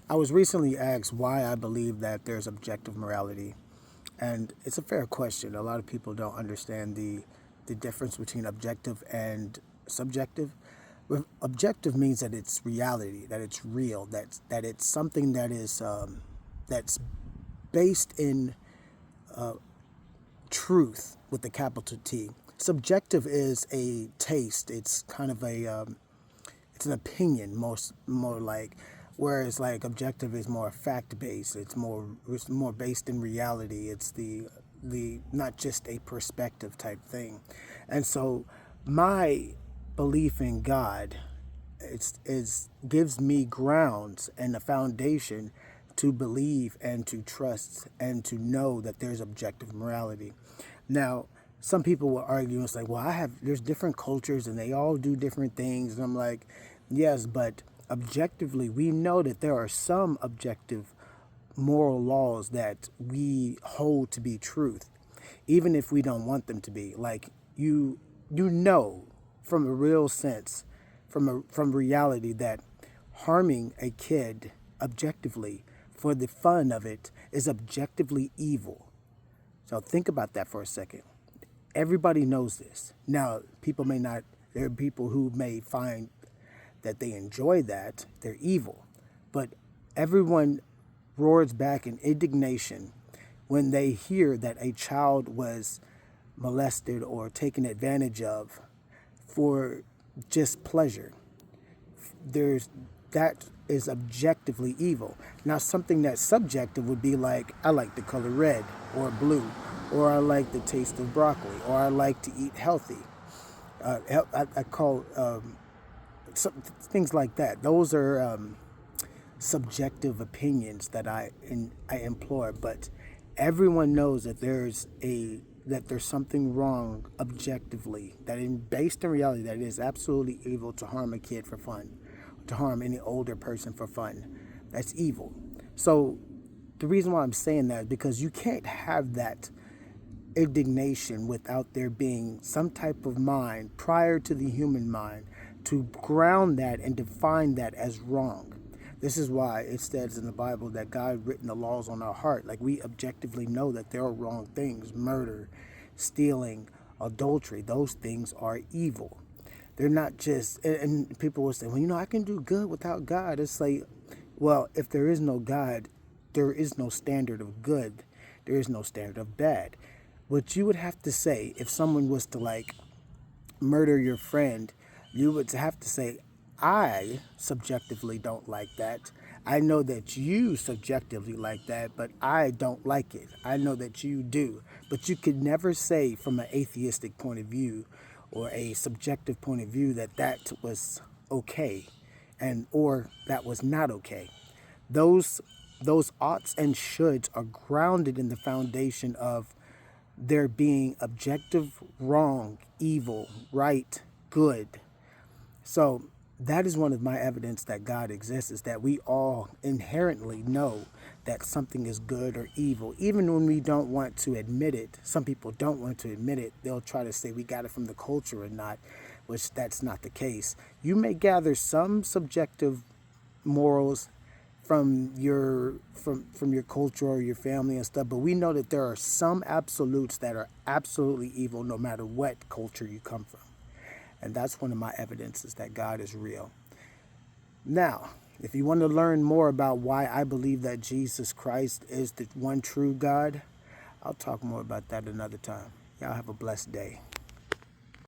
I was recently asked why I believe that there's objective morality, and it's a fair question. A lot of people don't understand the difference between objective and subjective. Objective means that it's reality, that it's real, that it's something that is that's based in truth with the capital T. Subjective is a taste. It's kind of it's an opinion, more like, whereas like objective is more fact based. It's more based in reality. It's the not just a perspective type thing. And so my belief in God, is gives me grounds and a foundation to believe and to trust and to know that there's objective morality. Now, some people will argue and it's like, well, there's different cultures and they all do different things. And I'm like, yes, but objectively, we know that there are some objective moral laws that we hold to be truth, even if we don't want them to be. Like you know, from a real sense, from reality, that harming a kid objectively for the fun of it is objectively evil. So think about that for a second. Everybody knows this. Now, people may not, there are people who may find that they enjoy that, they're evil. But everyone roars back in indignation when they hear that a child was molested or taken advantage of for just pleasure. There's that is objectively evil. Now, something that's subjective would be like, I like the color red or blue, or I like the taste of broccoli, or I like to eat healthy. I call things like that. Those are subjective opinions that I employ, but everyone knows that there's something wrong objectively, based in reality, that it is absolutely evil to harm a kid for fun, to harm any older person for fun. That's evil. So the reason why I'm saying that is because you can't have that indignation without there being some type of mind prior to the human mind to ground that and define that as wrong. This is why it says in the Bible that God written the laws on our heart. Like, we objectively know that there are wrong things: murder, stealing, adultery. Those things are evil. They're not just, and people will say, well, I can do good without God. It's like, well, if there is no God, there is no standard of good. There is no standard of bad. What you would have to say if someone was to like murder your friend, you would have to say, I subjectively don't like that. I know that you subjectively like that, but I don't like it. I know that you do. But you could never say from an atheistic point of view or a subjective point of view that that was okay and or that was not okay. Those those oughts and shoulds are grounded in the foundation of there being objective, wrong, evil, right, good. So that is one of my evidence that God exists, is that we all inherently know that something is good or evil, even when we don't want to admit it. Some people don't want to admit it. They'll try to say we got it from the culture or not, which that's not the case. You may gather some subjective morals from your culture or your family and stuff, but we know that there are some absolutes that are absolutely evil no matter what culture you come from. And that's one of my evidences that God is real. Now, if you want to learn more about why I believe that Jesus Christ is the one true God, I'll talk more about that another time. Y'all have a blessed day.